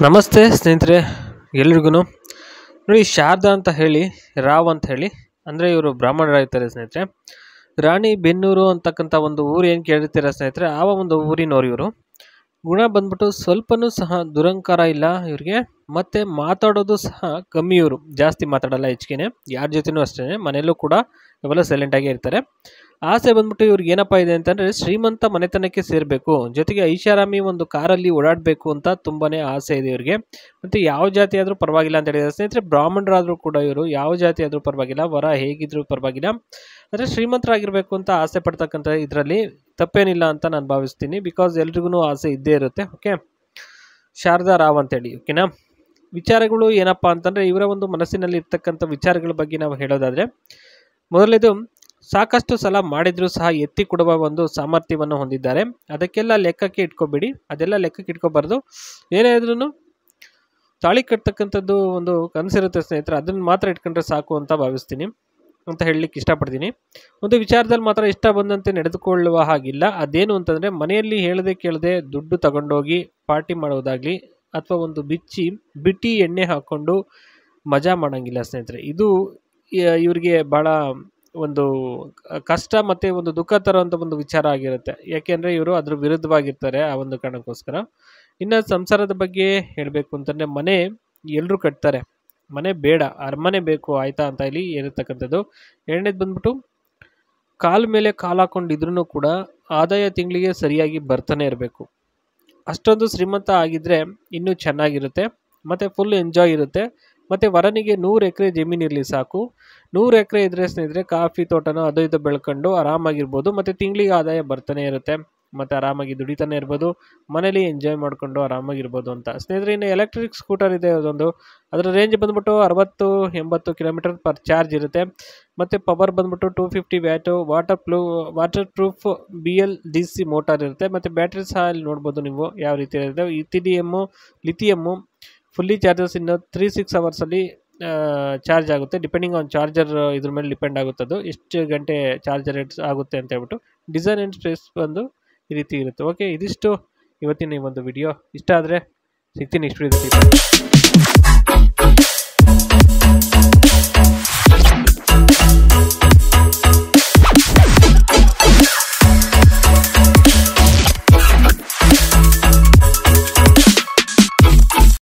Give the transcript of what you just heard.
ನಮಸ್ತೆ ಸ್ನೇಹಿತರೆ, ಎಲ್ರಿಗೂ ನೋಡಿ. ಶಾರದಾ ಅಂತ ಹೇಳಿ ರಾವ್ ಅಂತ ಹೇಳಿ ಅಂದರೆ ಇವರು ಬ್ರಾಹ್ಮಣರಾಗಿರ್ತಾರೆ ಸ್ನೇಹಿತರೆ. ರಾಣಿ ಬೆನ್ನೂರು ಅಂತಕ್ಕಂಥ ಒಂದು ಊರು ಏನು ಕೇಳಿರ್ತೀರ ಸ್ನೇಹಿತರೆ, ಆ ಒಂದು ಊರಿನವ್ರು ಇವರು. ಗುಣ ಬಂದ್ಬಿಟ್ಟು ಸ್ವಲ್ಪನೂ ಸಹ ದುರಂಕಾರ ಇಲ್ಲ ಇವ್ರಿಗೆ, ಮತ್ತು ಮಾತಾಡೋದು ಸಹ ಕಮ್ಮಿ. ಇವರು ಜಾಸ್ತಿ ಮಾತಾಡಲ್ಲ, ಹೆಚ್ಚಿಗೆ ಯಾರ ಜೊತೆನೂ ಅಷ್ಟೇ. ಮನೆಯಲ್ಲೂ ಕೂಡ ಇವೆಲ್ಲ ಸೈಲೆಂಟಾಗೇ ಇರ್ತಾರೆ. ಆಸೆ ಬಂದ್ಬಿಟ್ಟು ಇವ್ರಿಗೆ ಏನಪ್ಪ ಇದೆ ಅಂತಂದರೆ, ಶ್ರೀಮಂತ ಮನೆತನಕ್ಕೆ ಸೇರಬೇಕು, ಜೊತೆಗೆ ಐಷಾರಾಮಿ ಒಂದು ಕಾರಲ್ಲಿ ಓಡಾಡಬೇಕು ಅಂತ ತುಂಬಾ ಆಸೆ ಇದೆ ಇವ್ರಿಗೆ. ಮತ್ತು ಯಾವ ಜಾತಿ ಆದರೂ ಪರವಾಗಿಲ್ಲ ಅಂತ ಹೇಳಿದ್ದಾರೆ ಸ್ನೇಹಿತರೆ. ಬ್ರಾಹ್ಮಣರಾದರೂ ಕೂಡ ಇವರು ಯಾವ ಜಾತಿ ಆದರೂ ಪರವಾಗಿಲ್ಲ, ವರ ಹೇಗಿದ್ರೂ ಪರವಾಗಿಲ್ಲ, ಅಂದರೆ ಶ್ರೀಮಂತರಾಗಿರಬೇಕು ಅಂತ ಆಸೆ ಪಡ್ತಕ್ಕಂಥ ಇದರಲ್ಲಿ ತಪ್ಪೇನಿಲ್ಲ ಅಂತ ನಾನು ಭಾವಿಸ್ತೀನಿ. ಬಿಕಾಸ್ ಎಲ್ರಿಗೂ ಆಸೆ ಇದ್ದೇ ಇರುತ್ತೆ. ಓಕೆ, ಶಾರದಾ ರಾವ್ ಅಂತೇಳಿ. ಓಕೆನಾ. ವಿಚಾರಗಳು ಏನಪ್ಪ ಅಂತಂದರೆ, ಇವರ ಒಂದು ಮನಸ್ಸಿನಲ್ಲಿ ಇರ್ತಕ್ಕಂಥ ವಿಚಾರಗಳ ಬಗ್ಗೆ ನಾವು ಹೇಳೋದಾದರೆ, ಮೊದಲನೇದು, ಸಾಕಷ್ಟು ಸಲ ಮಾಡಿದರೂ ಸಹ ಎತ್ತಿ ಕೊಡುವ ಒಂದು ಸಾಮರ್ಥ್ಯವನ್ನು ಹೊಂದಿದ್ದಾರೆ. ಅದಕ್ಕೆಲ್ಲ ಲೆಕ್ಕಕ್ಕೆ ಇಟ್ಕೊಬೇಡಿ, ಅದೆಲ್ಲ ಲೆಕ್ಕಕ್ಕೆ ಇಟ್ಕೋಬಾರ್ದು. ಏನೇ ಆದ್ರೂ ತಾಳಿ ಕಟ್ತಕ್ಕಂಥದ್ದು ಒಂದು ಕನಸಿರುತ್ತೆ ಸ್ನೇಹಿತರೆ, ಅದನ್ನು ಮಾತ್ರ ಇಟ್ಕೊಂಡ್ರೆ ಸಾಕು ಅಂತ ಭಾವಿಸ್ತೀನಿ ಅಂತ ಹೇಳಲಿಕ್ಕೆ ಇಷ್ಟಪಡ್ತೀನಿ. ಒಂದು ವಿಚಾರದಲ್ಲಿ ಮಾತ್ರ ಇಷ್ಟ ಬಂದಂತೆ ನಡೆದುಕೊಳ್ಳುವ ಹಾಗಿಲ್ಲ. ಅದೇನು ಅಂತಂದರೆ, ಮನೆಯಲ್ಲಿ ಹೇಳದೆ ಕೇಳದೆ ದುಡ್ಡು ತಗೊಂಡೋಗಿ ಪಾರ್ಟಿ ಮಾಡೋದಾಗಲಿ, ಅಥವಾ ಒಂದು ಬಿಟ್ಟಿ ಎಣ್ಣೆ ಹಾಕ್ಕೊಂಡು ಮಜಾ ಮಾಡೋಂಗಿಲ್ಲ ಸ್ನೇಹಿತರೆ. ಇದು ಇವ್ರಿಗೆ ಭಾಳ ಒಂದು ಕಷ್ಟ ಮತ್ತು ಒಂದು ದುಃಖ ತರುವಂಥ ಒಂದು ವಿಚಾರ ಆಗಿರುತ್ತೆ. ಯಾಕೆಂದರೆ ಇವರು ಅದ್ರ ವಿರುದ್ಧವಾಗಿರ್ತಾರೆ, ಆ ಒಂದು ಕಾರಣಕ್ಕೋಸ್ಕರ. ಇನ್ನು ಸಂಸಾರದ ಬಗ್ಗೆ ಹೇಳಬೇಕು ಅಂತಂದರೆ, ಮನೆ ಎಲ್ಲರೂ ಕಟ್ತಾರೆ, ಮನೆ ಬೇಡ, ಅರಮನೆ ಬೇಕು ಆಯಿತಾ ಅಂತ ಇಲ್ಲಿ ಹೇಳಿರ್ತಕ್ಕಂಥದ್ದು. ಎರಡನೇದು ಬಂದ್ಬಿಟ್ಟು, ಕಾಲ ಮೇಲೆ ಕಾಲು ಹಾಕೊಂಡಿದ್ರೂ ಕೂಡ ಆದಾಯ ತಿಂಗಳಿಗೆ ಸರಿಯಾಗಿ ಬರ್ತಾನೆ ಇರಬೇಕು. ಅಷ್ಟೊಂದು ಶ್ರೀಮಂತ ಆಗಿದ್ದರೆ ಇನ್ನೂ ಚೆನ್ನಾಗಿರುತ್ತೆ, ಮತ್ತು ಫುಲ್ ಎಂಜಾಯ್ ಇರುತ್ತೆ. ಮತ್ತು ವರನಿಗೆ 100 ಎಕರೆ ಜಮೀನಿರಲಿ ಸಾಕು. 100 ಎಕರೆ ಇದ್ದರೆ ಸ್ನೇಹಿತರೆ, ಕಾಫಿ ತೋಟನೋ ಅದು ಇದು ಬೆಳ್ಕೊಂಡು ಆರಾಮಾಗಿರ್ಬೋದು, ಮತ್ತು ತಿಂಗಳಿಗೆ ಆದಾಯ ಬರ್ತಾನೆ ಇರುತ್ತೆ, ಮತ್ತು ಆರಾಮಾಗಿ ದುಡಿತಾನೆ ಇರ್ಬೋದು, ಮನೇಲಿ ಎಂಜಾಯ್ ಮಾಡಿಕೊಂಡು ಆರಾಮಾಗಿರ್ಬೋದು ಅಂತ ಸ್ನೇಹಿತರೆ. ಇನ್ನು ಎಲೆಕ್ಟ್ರಿಕ್ ಸ್ಕೂಟರ್ ಇದೆ ಅದೊಂದು, ಅದರ ರೇಂಜ್ ಬಂದ್ಬಿಟ್ಟು 60-80 ಕಿಲೋಮೀಟರ್ ಪರ್ ಚಾರ್ಜ್ ಇರುತ್ತೆ. ಮತ್ತು ಪವರ್ ಬಂದ್ಬಿಟ್ಟು 250 watt, water proof BLDC motor ಇರುತ್ತೆ. ಮತ್ತು ಬ್ಯಾಟ್ರಿ ಸಹ ಇಲ್ಲಿ ನೋಡ್ಬೋದು ನೀವು ಯಾವ ರೀತಿ ಇರುತ್ತೆ. ಲಿಥಿಯಮ್ಮು ಫುಲ್ಲಿ ಚಾರ್ಜಸ್ ಇನ್ನು 3-6 ಅವರ್ಸಲ್ಲಿ ಚಾರ್ಜ್ ಆಗುತ್ತೆ. ಡಿಪೆಂಡಿಂಗ್ ಆನ್ ಚಾರ್ಜರ್ ಇದ್ರ ಮೇಲೆ ಡಿಪೆಂಡ್ ಆಗುತ್ತದು, ಎಷ್ಟು ಗಂಟೆ ಚಾರ್ಜರ್ ಆಗುತ್ತೆ ಅಂತ ಹೇಳ್ಬಿಟ್ಟು. ಡಿಸೈನ್ ಆ್ಯಂಡ್ ಸ್ಪೇಸ್ ಬಂದು ಈ ರೀತಿ ಇರುತ್ತೆ. ಓಕೆ, ಇದಿಷ್ಟು ಇವತ್ತಿನ ಈ ಒಂದು ವಿಡಿಯೋ. ಇಷ್ಟ ಆದರೆ ಸಿಗ್ತೀನಿ ನೆಕ್ಸ್ಟ್ ವಿಡಿಯೋದಲ್ಲಿ.